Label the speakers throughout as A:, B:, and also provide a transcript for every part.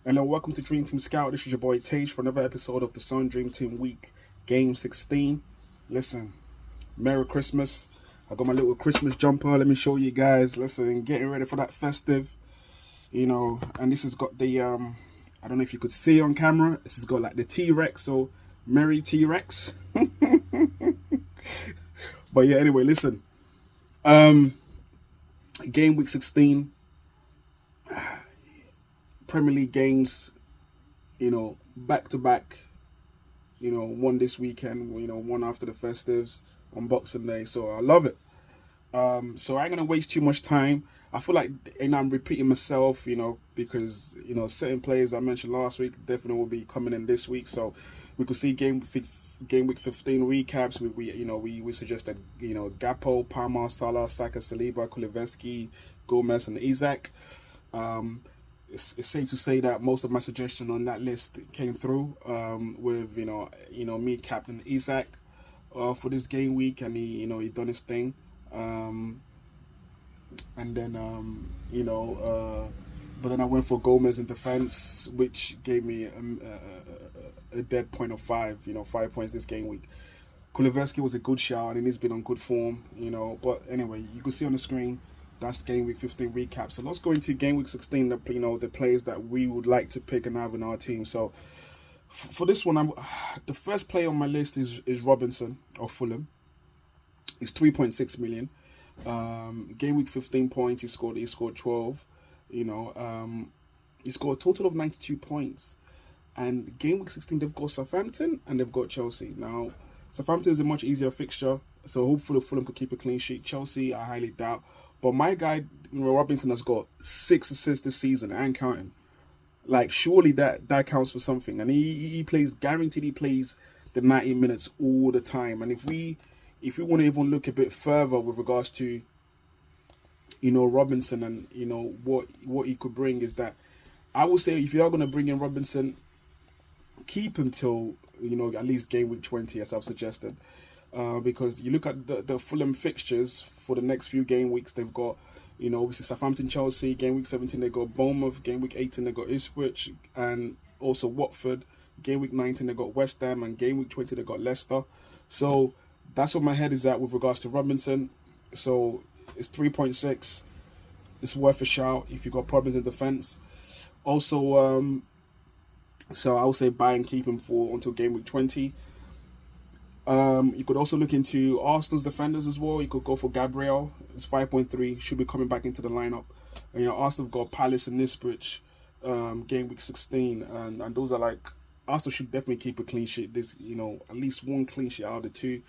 A: Hello, welcome to Dream Team Scout. This is your boy Tage for another episode of the Sun Dream Team Week Game 16. Listen, Merry Christmas. I got my little Christmas jumper. Let me show you guys. Listen, getting ready for that festive, and this has got the, I don't know if you could see on camera. This has got like the T-Rex, so Merry T-Rex. But yeah, anyway, listen. Game Week 16. Premier League games, back to back, one this weekend, one after the festives on Boxing Day. So I love it. So I ain't gonna waste too much time. I feel like, and I'm repeating myself, because certain players I mentioned last week definitely will be coming in this week. So we could see game week 15 recaps. We suggested Gapo, Palmer, Salah, Saka, Saliba, Kulusevski, Gomez, and Isak. It's safe to say that most of my suggestion on that list came through, with me captain Isak for this game week, and he done his thing, and then but then I went for Gomez in defense, which gave me a dead point of 5 points this game week. Kulusevski was a good shout, and he's been on good form, but anyway, you can see on the screen. That's game week 15 recap. So let's go into game week 16. The players that we would like to pick and have in our team. So for this one, the first player on my list is Robinson of Fulham. He's 3.6 million. Game week 15 points. He scored 12. He scored a total of 92 points. And game week 16, they've got Southampton and they've got Chelsea. Now, Southampton is a much easier fixture, so hopefully Fulham could keep a clean sheet. Chelsea, I highly doubt. But my guy, Robinson, has got 6 assists this season and counting. Like, surely that counts for something. And he plays, guaranteed he plays the 90 minutes all the time. And if we want to even look a bit further with regards to, Robinson and, what he could bring, is that I would say if you are going to bring in Robinson, keep him till, at least game week 20, as I've suggested. Because you look at the Fulham fixtures for the next few game weeks, they've got, obviously Southampton, Chelsea. Game week 17, they got Bournemouth. Game week 18, they got Ipswich and also Watford. Game week 19, they got West Ham, and game week 20, they got Leicester. So that's where my head is at with regards to Robinson. So it's 3.6. It's worth a shout if you've got problems in defence. Also, so I would say buy and keep him for until game week 20. You could also look into Arsenal's defenders as well. You could go for Gabriel. It's 5.3. Should be coming back into the lineup. And, Arsenal have got Palace and Ipswich, game week 16, and those are like, Arsenal should definitely keep a clean sheet. This, at least one clean sheet out of the two.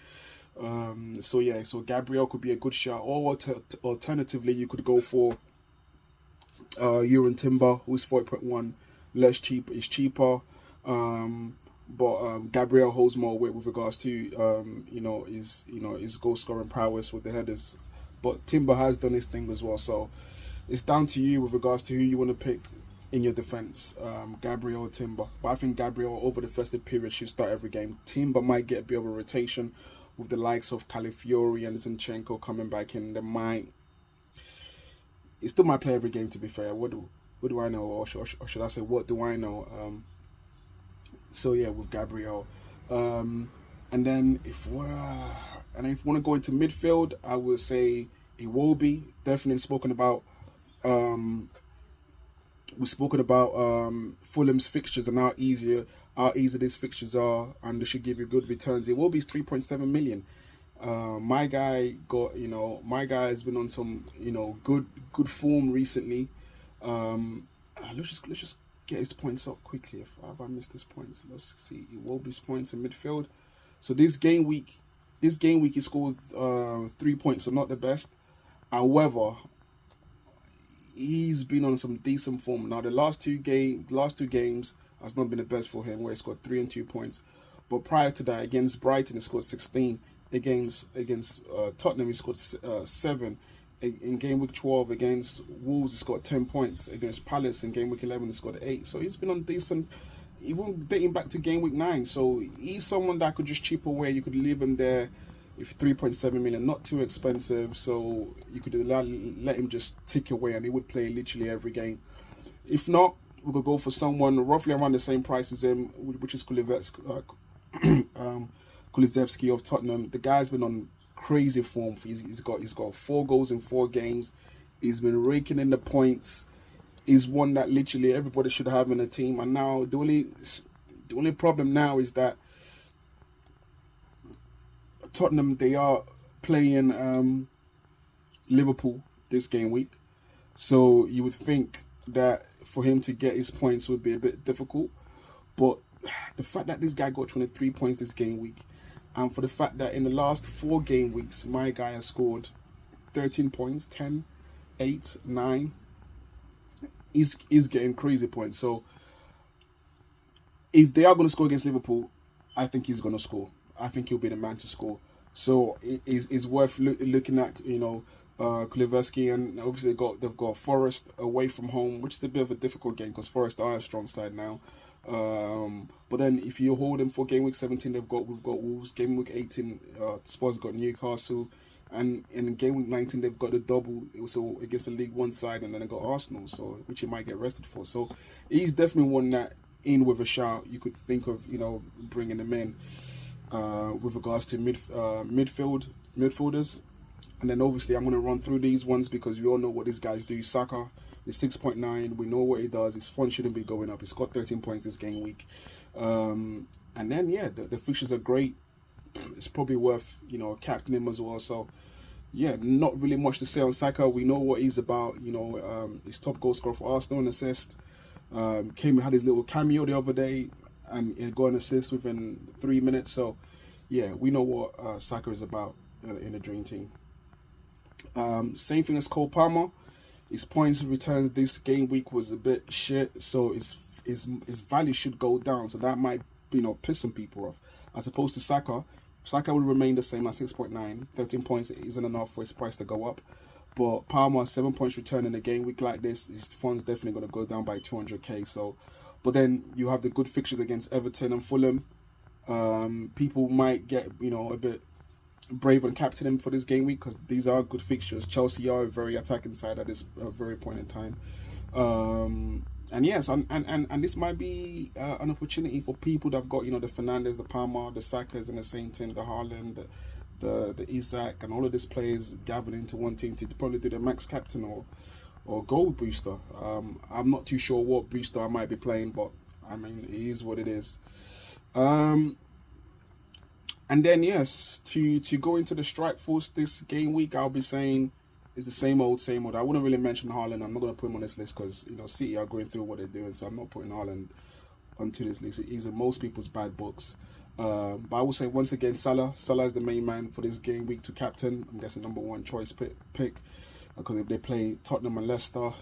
A: So Gabriel could be a good shot. Or alternatively, you could go for Ewan Timber, who's 4.1, less cheap. Is cheaper. But Gabriel holds more weight with regards to his goal scoring prowess with the headers. But Timber has done his thing as well, so it's down to you with regards to who you want to pick in your defense, Gabriel or Timber. But I think Gabriel over the festive period should start every game. Timber might get a bit of a rotation with the likes of Calafiori and Zinchenko coming back in. He still might play every game, to be fair. What do I know, or should I say, what do I know? So yeah, with Gabriel, and then if you want to go into midfield, I would say Iwobi. Definitely spoken about. We've spoken about Fulham's fixtures and how easy these fixtures are, and they should give you good returns. Iwobi's 3.7 million. My guy has been on some good form recently. Let's just get his points up quickly. If I missed his points, let's see. Iwobi's points in midfield. So this game week he scored 3 points, so not the best. However, he's been on some decent form. Now the last two games has not been the best for him, where he scored 3 and 2 points. But prior to that, against Brighton, he scored 16. Against Tottenham, he scored 7. In game week 12 against Wolves, he scored 10 points. Against Palace in game week 11, he scored 8. So he's been on decent, even dating back to game week 9. So he's someone that could just chip away. You could leave him there if 3.7 million, not too expensive. So you could let him just tick away, and he would play literally every game. If not, we could go for someone roughly around the same price as him, which is Kulusevski of Tottenham. The guy's been on crazy form. He's got 4 goals in 4 games. He's been raking in the points. He's one that literally everybody should have in a team. And now the only problem now is that Tottenham, they are playing Liverpool this game week. So you would think that for him to get his points would be a bit difficult. But the fact that this guy got 23 points this game week, and for the fact that in the last 4 game weeks, my guy has scored 13 points, 10, 8, 9, is getting crazy points. So if they are going to score against Liverpool, I think he's going to score. I think he'll be the man to score. So it's worth looking at, Kulusevski, and obviously they've got Forest away from home, which is a bit of a difficult game because Forest are a strong side now. But then if you hold them for game week 17, we've got Wolves. Game week 18, Spurs got Newcastle, and in game week 19 they've got the double, so against the League One side, and then they got Arsenal, so which he might get rested for. So he's definitely one that, in with a shout, you could think of, bringing him in with regards to midfielders. And then obviously I'm going to run through these ones because we all know what these guys do. Saka is 6.9. We know what he does. His fund shouldn't be going up. He's got 13 points this game week. And then, the fixtures are great. It's probably worth, captaining him as well. So, not really much to say on Saka. We know what he's about. His top goal scorer for Arsenal, an assist. Had his little cameo the other day and he got an assist within 3 minutes. So, we know what Saka is about in the dream team. Same thing as Cole Palmer. His points returns this game week was a bit shit, so his value should go down. So that might piss some people off. As opposed to Saka will remain the same at 6.9. 13 points isn't enough for his price to go up. But Palmer, 7 points return in a game week like this, his fund's definitely going to go down by 200k. So, but then you have the good fixtures against Everton and Fulham. People might get a bit brave and captain him for this game week because these are good fixtures. Chelsea are a very attacking side at this very point in time, and this might be an opportunity for people that have got the Fernandes, the Palmer, the Sakas in the same team, the Haaland, the Isak, and all of these players gathered into one team to probably do the max captain or goal booster. I'm not too sure what booster I might be playing, but I mean it is what it is. And then, to go into the strike force this game week, I'll be saying is the same old. I wouldn't really mention Haaland. I'm not going to put him on this list because, City are going through what they're doing, so I'm not putting Haaland onto this list. He's in most people's bad books. But I will say, once again, Salah. Salah is the main man for this game week to captain. I'm guessing number 1 choice pick because if they play Tottenham and Leicester,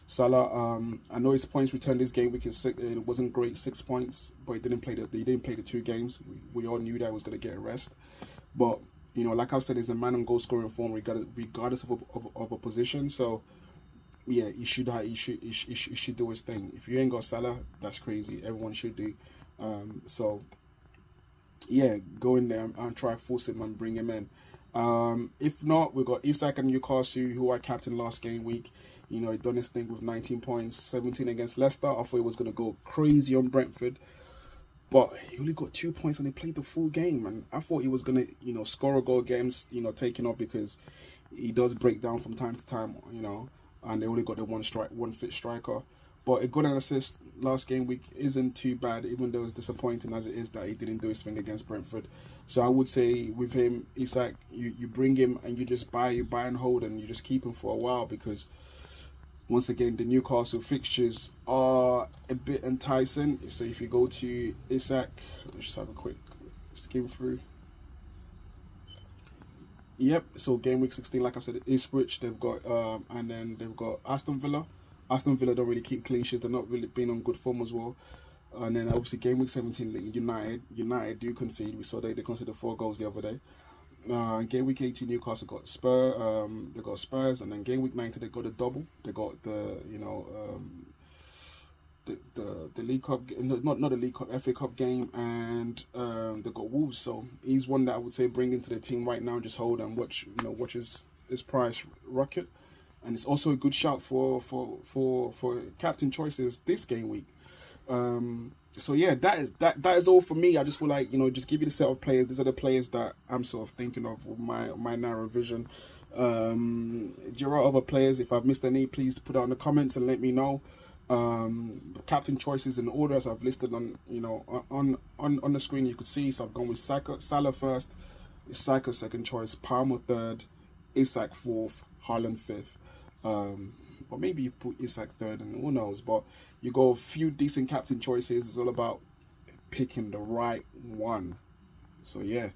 A: Salah, I know his points returned this game week it wasn't great, 6 points, but he didn't play the 2 games. We all knew that he was going to get a rest. But like I've said, he's a man on goal scoring form regardless of a position. So he should do his thing. If you ain't got Salah, that's crazy. Everyone should do. Go in there and try force him and bring him in. If not, we've got Isak and Newcastle, who I captained last game week. He done his thing with 19 points, 17 against Leicester. I thought he was going to go crazy on Brentford, but he only got 2 points and he played the full game. And I thought he was going to, score a goal against, taking up because he does break down from time to time, and they only got the one fit striker. But a goal and assist last game week isn't too bad, even though it's disappointing as it is that he didn't do his thing against Brentford. So I would say with him, Isak, you bring him and you just buy and hold, and you just keep him for a while because once again, the Newcastle fixtures are a bit enticing. So if you go to Isak, let's just have a quick skim through. Yep, so game week 16, like I said, Ipswich, they've got, and then they've got Aston Villa. Aston Villa don't really keep clean sheets. They're not really been on good form as well. And then obviously game week 17, United do concede. We saw they conceded 4 goals the other day. Game week 18, Newcastle got they got Spurs, and then game week 19 they got a double. They got the League Cup, not the League Cup, FA Cup game, and they got Wolves. So he's one that I would say bring into the team right now. Just hold and watch his price rocket. and it's also a good shout for captain choices this game week. So yeah, that is all for me. I just feel like, just give you the set of players. These are the players that I'm sort of thinking of with my narrow vision. There are other players. If I've missed any, please put it in the comments and let me know. Captain choices in order as I've listed on on the screen. You could see. So I've gone with Salah first, Saka second choice, Palmer third, Isak fourth, Haaland fifth. Or maybe you put Isak third, and who knows. But you go a few decent captain choices. It's all about picking the right one. So yeah,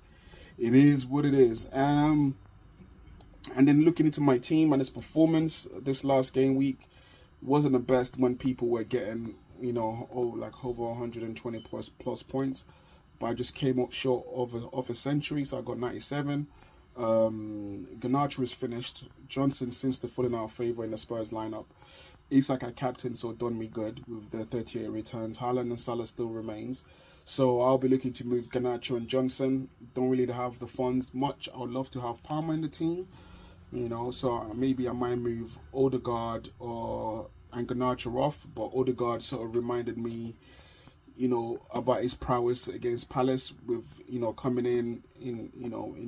A: it is what it is. And then looking into my team and its performance this last game week wasn't the best when people were getting like over 120 plus points. But I just came up short of a century, so I got 97. Garnacho is finished. Johnson seems to fall in our favour in the Spurs lineup. Isak at captain, so done me good with the 38 returns. Haaland and Salah still remains. So I'll be looking to move Garnacho and Johnson. Don't really have the funds much. I would love to have Palmer in the team. So maybe I might move Odegaard and Garnacho off. But Odegaard sort of reminded me about his prowess against Palace with, coming in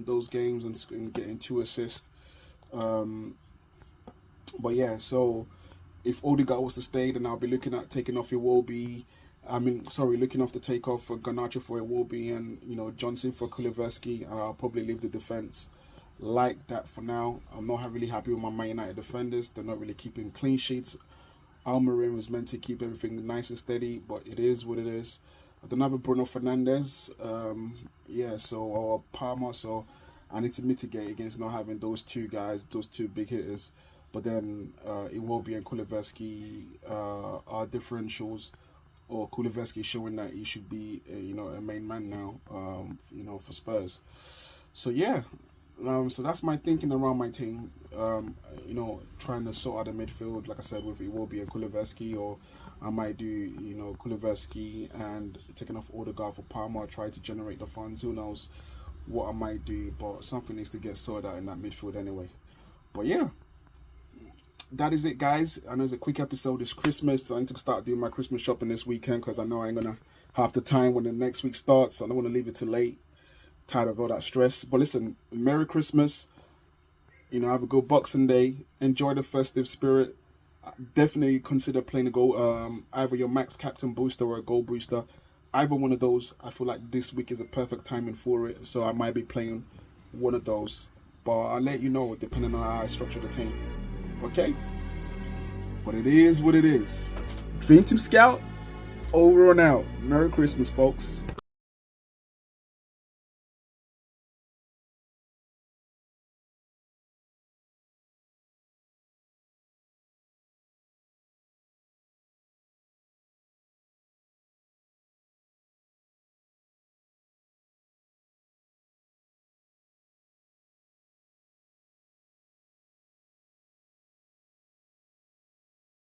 A: those games and getting 2 assists. But yeah, so if Odegaard was to stay, then I'll be looking at taking off Iwobi. Looking off the take off for Garnacho for Iwobi and, Johnson for Kulusevski. And I'll probably leave the defense like that for now. I'm not really happy with my Man United defenders. They're not really keeping clean sheets. Almiron was meant to keep everything nice and steady, but it is what it is. I don't have a Bruno Fernandes, or Palmer, so I need to mitigate against not having those two guys, those two big hitters. But then Iwobi and Kulusevski are differentials, or Kulusevski showing that he should be, a main man now, for Spurs. So yeah. So that's my thinking around my team. Trying to sort out the midfield, like I said, with Iwobi and Kulusevski, or I might do, Kulusevski and taking off Odegaard for Palmer, try to generate the funds. Who knows what I might do, but something needs to get sorted out in that midfield anyway. But yeah, that is it, guys. I know it's a quick episode. It's Christmas, so I need to start doing my Christmas shopping this weekend because I know I ain't gonna have the time when the next week starts. So I don't want to leave it too late. Tired of all that stress. But listen, Merry Christmas. Have a good Boxing Day. Enjoy the festive spirit. Definitely consider playing a goal, either your max captain booster or a goal booster. Either one of those. I feel like this week is a perfect timing for it. So I might be playing one of those. But I'll let you know depending on how I structure the team. Okay? But it is what it is. Dream Team Scout, over and out. Merry Christmas, folks.